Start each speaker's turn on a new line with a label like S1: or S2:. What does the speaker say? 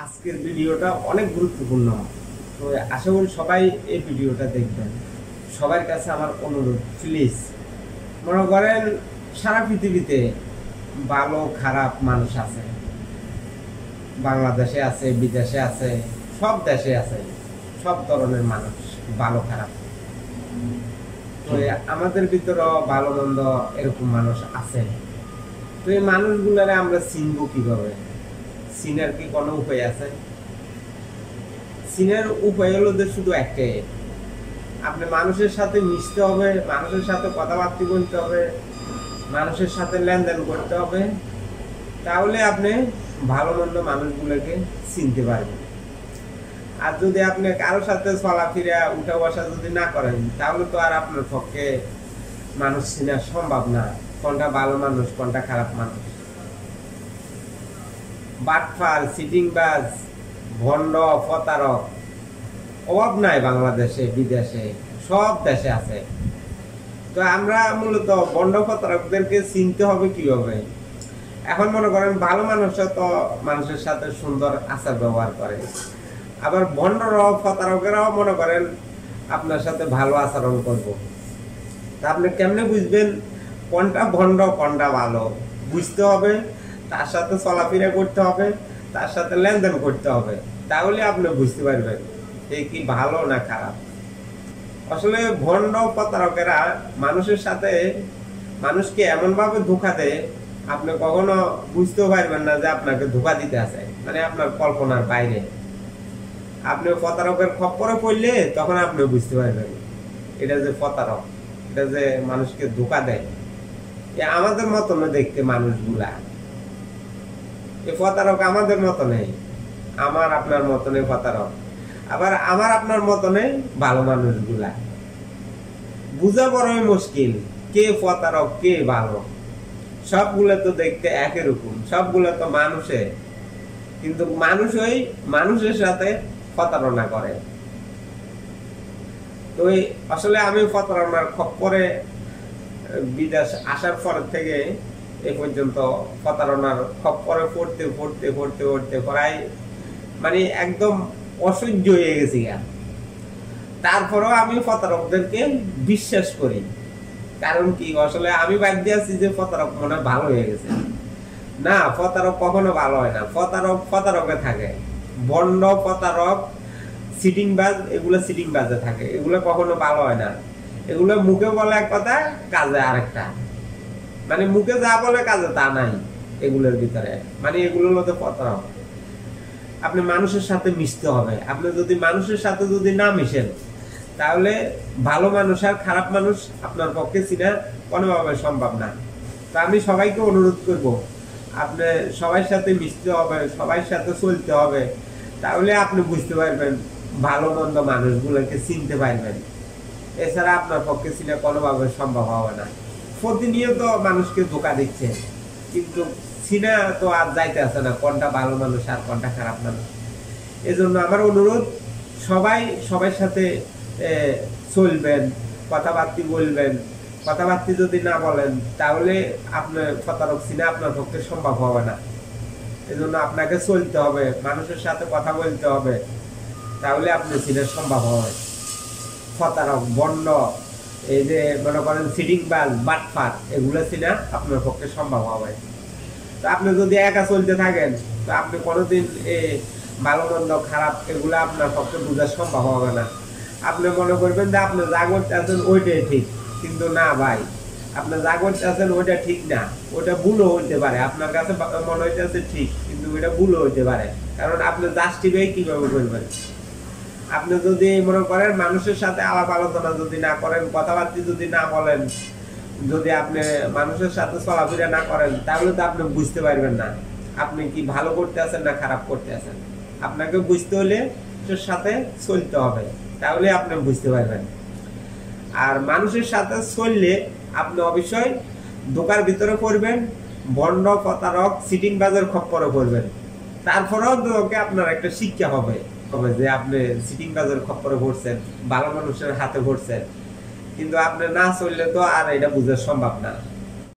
S1: আজকের ভিডিওটা অনেক গুরুত্বপূর্ণ। তো আশা করি সবাই এই ভিডিওটা দেখবেন। সবার কাছে আমার অনুরোধ, প্লিজ মনে করেন সারা পৃথিবীতে ভালো খারাপ মানুষ আছে, বাংলাদেশে আছে, বিদেশে আছে, সব দেশে আছে, সব ধরনের মানুষ ভালো খারাপ। তো আমাদের ভিতরে ভালো মন্দ এরকম মানুষ আছে। তো এই মানুষগুলারে আমরা চিনব কিভাবে? চিনার কি কোনো উপায় আছে? চিনার উপায় হলো যে শুধু একটাই, আপনি মানুষের সাথে মিশতে হবে, মানুষের সাথে কথাবার্তা বলতে হবে, মানুষের সাথে লেনদেন করতে হবে, তাহলে আপনি ভালো মন্দ মানুষগুলোকে চিনতে পারবেন। আর যদি আপনি কারোর সাথে চলাফেরা উঠা বসা যদি না করেন, তাহলে তো আর আপনার পক্ষে মানুষ চেনা সম্ভব না, কোনটা ভালো মানুষ কোনটা খারাপ মানুষ। বাটফার, সিটিংবাজ, ভণ্ড, প্রতারক অভাব নাই বাংলাদেশে, বিদেশে, সব দেশে আছে। তো আমরা মূলত ভণ্ড প্রতারকদেরকে চিনতে হবে কিভাবে? এখন মনে করেন ভালো মানুষরা তো মানুষের সাথে সুন্দর আচার ব্যবহার করে, আবার ভণ্ডরাও প্রতারকেরাও মনে করেন আপনার সাথে ভালো আচরণ করবো। তা আপনি কেমনে বুঝবেন কোনটা ভণ্ড কোনটা ভালো? বুঝতে হবে, তার সাথে চলাফেরা করতে হবে, তার সাথে লেনদেন করতে হবে, তাহলে আপনি বুঝতে পারবেন এই কি ভালো না খারাপ। আসলে ভণ্ড প্রতারকেরা মানুষের সাথে মানুষকে এমন ভাবে ধোঁকা দেয়, আপনি কখনো বুঝতেও পারবেন না যে আপনাকে ধোঁকা দিতে আছে, মানে আপনার কল্পনার বাইরে। আপনি প্রতারকের খপ্পরে পড়লে তখন আপনি বুঝতে পারবেন এটা যে প্রতারক, এটা যে মানুষকে ধোঁকা দেয়। আমাদের মতন দেখতে মানুষগুলা, এই প্রতারক আমাদের মতো নেই, আমার আপনার মতনে প্রতারক, আবার আমার আপনার মতনে ভালো মানুষগুলা। বুঝা বড়ই মুশকিল কে প্রতারক কে ভালো। সবগুলো তো দেখতে একই রকম, সবগুলো তো মানুষে, কিন্তু মানুষই মানুষের সাথে প্রতারণা করে। তো আসলে আমি প্রতারণার খপ্পরে বিদেশ আসার পর থেকে এ পর্যন্ত প্রতারণার খপ্পরে পড়তে পড়তে পড়তে পড়তে প্রায় মানে একদম অসহ্য হয়ে গেছি। তারপরেও আমি প্রতারকদেরকে বিশ্বাস করি। কারণ কি, আসলে আমি বাদ দিয়েছি যে প্রতারক মনে ভালো হয়ে গেছে। না, প্রতারক কখনো ভালো হয় না, প্রতারক প্রতারকে থাকে। ভণ্ড প্রতারক সিটিংবাজ, এগুলো সিটিংবাজে থাকে, এগুলো কখনো ভালো হয় না। এগুলো মুখে বলে এক কথা, কাজে আরেকটা, মানে মুখে যা বলে কাজে তা নাই এগুলোর ভিতরে, মানে এগুলোর মধ্যে প্রতারক। আপনি মানুষের সাথে মিশতে হবে। আপনি যদি মানুষের সাথে যদি না মিশেন, তাহলে ভালো মানুষ আর খারাপ মানুষ আপনার পক্ষে চিনা কোনোভাবে সম্ভব না। তো আমি সবাইকে অনুরোধ করব, আপনি সবার সাথে মিশতে হবে, সবার সাথে চলতে হবে, তাহলে আপনি বুঝতে পারবেন, ভালো মন্দ মানুষগুলোকে চিনতে পারবেন। এছাড়া আপনার পক্ষে চিনা কোনোভাবে সম্ভব হবে না। প্রতিনিয়ত মানুষকে ধোঁকা দিচ্ছে, কিন্তু চিনা তো আর যাইতে আসে না কোনটা ভালো মানুষ আর কোনটা খারাপ মানুষ। এজন্য আমার অনুরোধ, সবাই সবার সাথে চলবেন, কথাবার্তা বলবেন। কথাবার্তা যদি না বলেন, তাহলে আপনার প্রতারক চিনা আপনার পক্ষে সম্ভব হবে না। এজন্য আপনাকে চলতে হবে, মানুষের সাথে কথা বলতে হবে, তাহলে আপনি চিনা সম্ভব হবে। প্রতারক, ভণ্ড, এই যে মনে করেন সিটিংবাজ, বাটফার, এগুলো চিনা আপনার পক্ষে সম্ভব হবে। তো আপনি যদি একা চলতে থাকেন, তো আপনি কোনোদিন এই ভালো মন্দ খারাপ এগুলো আপনার পক্ষে বোঝা সম্ভব হবে না। আপনি মনে করবেন যে আপনি যা করতে আছেন ওইটাই ঠিক, কিন্তু না ভাই, আপনি যা করতে আছেন ওইটা ঠিক না, ওইটা ভুলও হইতে পারে। আপনার কাছে মনে হইতেছে ঠিক, কিন্তু ওইটা ভুলও হইতে পারে, কারণ আপনি জাস্টিফাই কিভাবে করবেন? আপনি যদি মনে করেন মানুষের সাথে আলাপ আলোচনা যদি না করেন, কথাবার্তা যদি না বলেন, যদি আপনি মানুষের সাথে চলাফেরা না করেন, তাহলে তো আপনি বুঝতে পারবেন না আপনি কি ভালো করতে আছেন না খারাপ করতে আছেন। আপনাকে বুঝতে হলে সাথে চলতে হবে, তাহলে আপনি বুঝতে পারবেন। আর মানুষের সাথে চললে আপনি অবশ্যই ধোঁকার ভিতরে পড়বেন, ভণ্ড প্রতারক সিটিংবাজের খপ্পরে পড়বেন। তারপরেও ওকে আপনার একটা শিক্ষা হবে যে আপনি সিটিংবাজের খপ্পরে পড়ছেন, ভালো মানুষের হাতে পড়ছেন। কিন্তু আপনি না চললে তো আর এটা বোঝা সম্ভব না।